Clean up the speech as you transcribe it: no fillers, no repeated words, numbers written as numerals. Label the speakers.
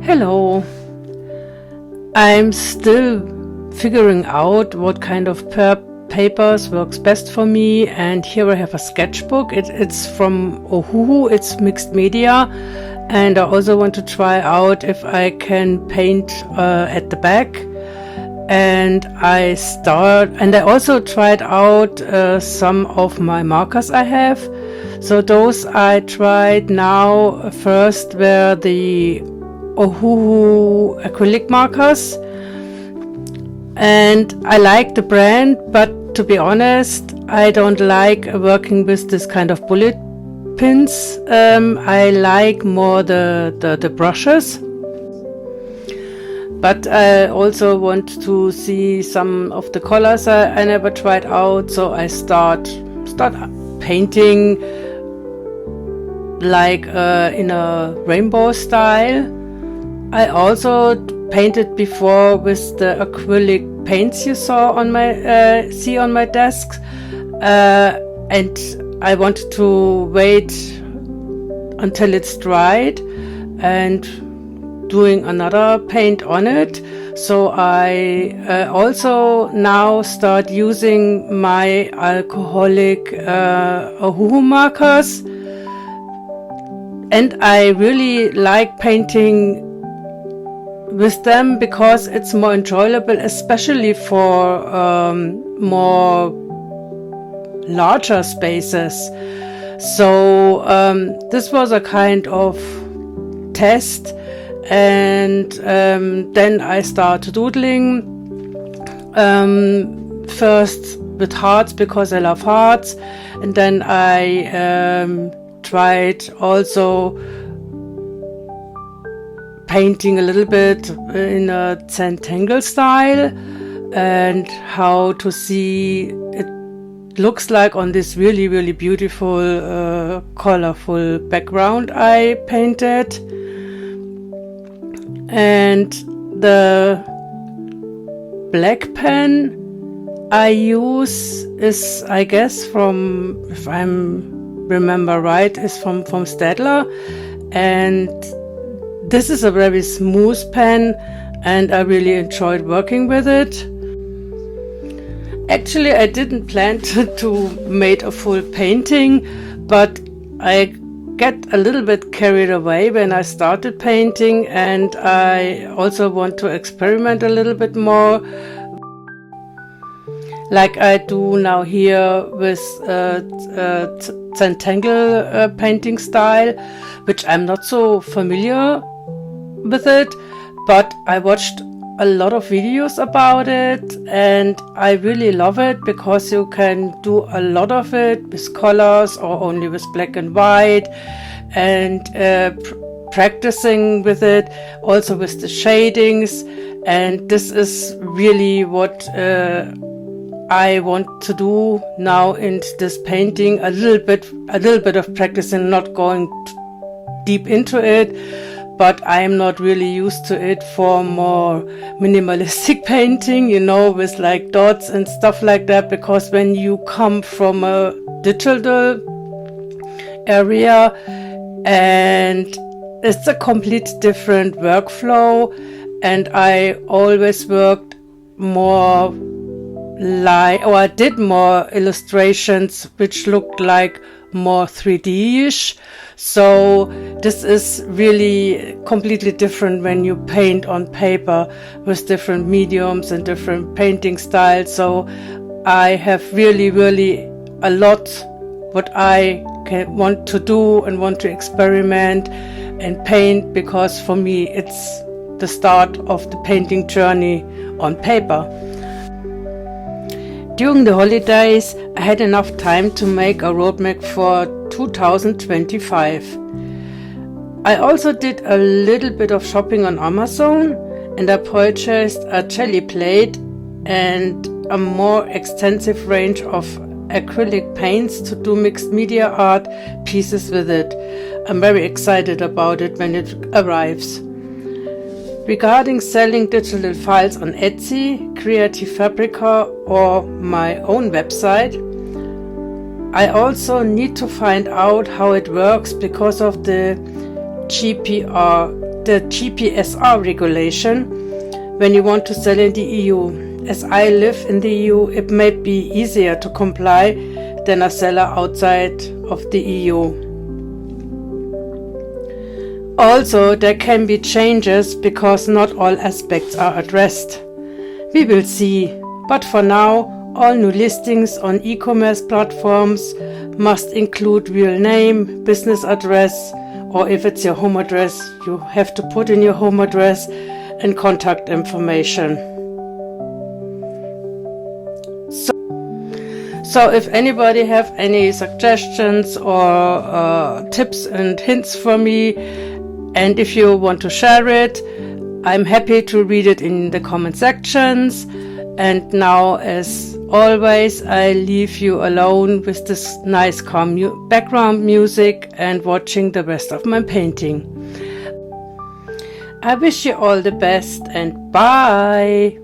Speaker 1: Hello. I'm still figuring out what kind of papers works best for me, and here I have a sketchbook. It's from Ohuhu, it's mixed media, and I also want to try out if I can paint at the back. And I also tried out some of my markers I have. So those I tried now. First were the Ohuhu acrylic markers, and I like the brand, but to be honest, I don't like working with this kind of bullet pins. I like more the brushes, but I also want to see some of the colors I never tried out, so I start painting like in a rainbow style. I also painted before with the acrylic paints you saw on my see on my desk, and I wanted to wait until it's dried and doing another paint on it. So I also now start using my alcoholic Ohuhu markers, and I really like painting with them because it's more enjoyable, especially for more larger spaces. So this was a kind of test, and then I started doodling, first with hearts because I love hearts, and then I tried also painting a little bit in a zentangle style, and how to see it looks like on this really beautiful colorful background I painted. And the black pen I use is, I guess, from, if I remember right, is from Staedtler, and this is a very smooth pen, and I really enjoyed working with it. Actually, I didn't plan to make a full painting, but I get a little bit carried away when I started painting, and I also want to experiment a little bit more, like I do now here with zentangle painting style, which I'm not so familiar with it, but I watched a lot of videos about it, and I really love it because you can do a lot of it with colors or only with black and white, and practicing with it also with the shadings. And this is really what I want to do now in this painting, a little bit of practicing, not going deep into it, but I'm not really used to it for more minimalistic painting, you know, with like dots and stuff like that, because when you come from a digital area, and it's a complete different workflow, and I always worked more like, or I did more illustrations which looked like more 3D-ish. So this is really completely different when you paint on paper with different mediums and different painting styles. So I have really a lot what I want to do and want to experiment and paint, because for me it's the start of the painting journey on paper. During the holidays, I had enough time to make a roadmap for 2025. I also did a little bit of shopping on Amazon, and I purchased a jelly plate and a more extensive range of acrylic paints to do mixed media art pieces with it. I'm very excited about it when it arrives. Regarding selling digital files on Etsy, Creative Fabrica, or my own website, I also need to find out how it works because of the GPSR the GPSR regulation when you want to sell in the EU. As I live in the EU, it may be easier to comply than a seller outside of the EU. Also, there can be changes because not all aspects are addressed. We will see, but for now, all new listings on e-commerce platforms must include real name, business address, or if it's your home address, you have to put in your home address and contact information. So if anybody have any suggestions or tips and hints for me, and if you want to share it, I'm happy to read it in the comment sections. And now, as always, I leave you alone with this nice calm background music and watching the rest of my painting. I wish you all the best and bye!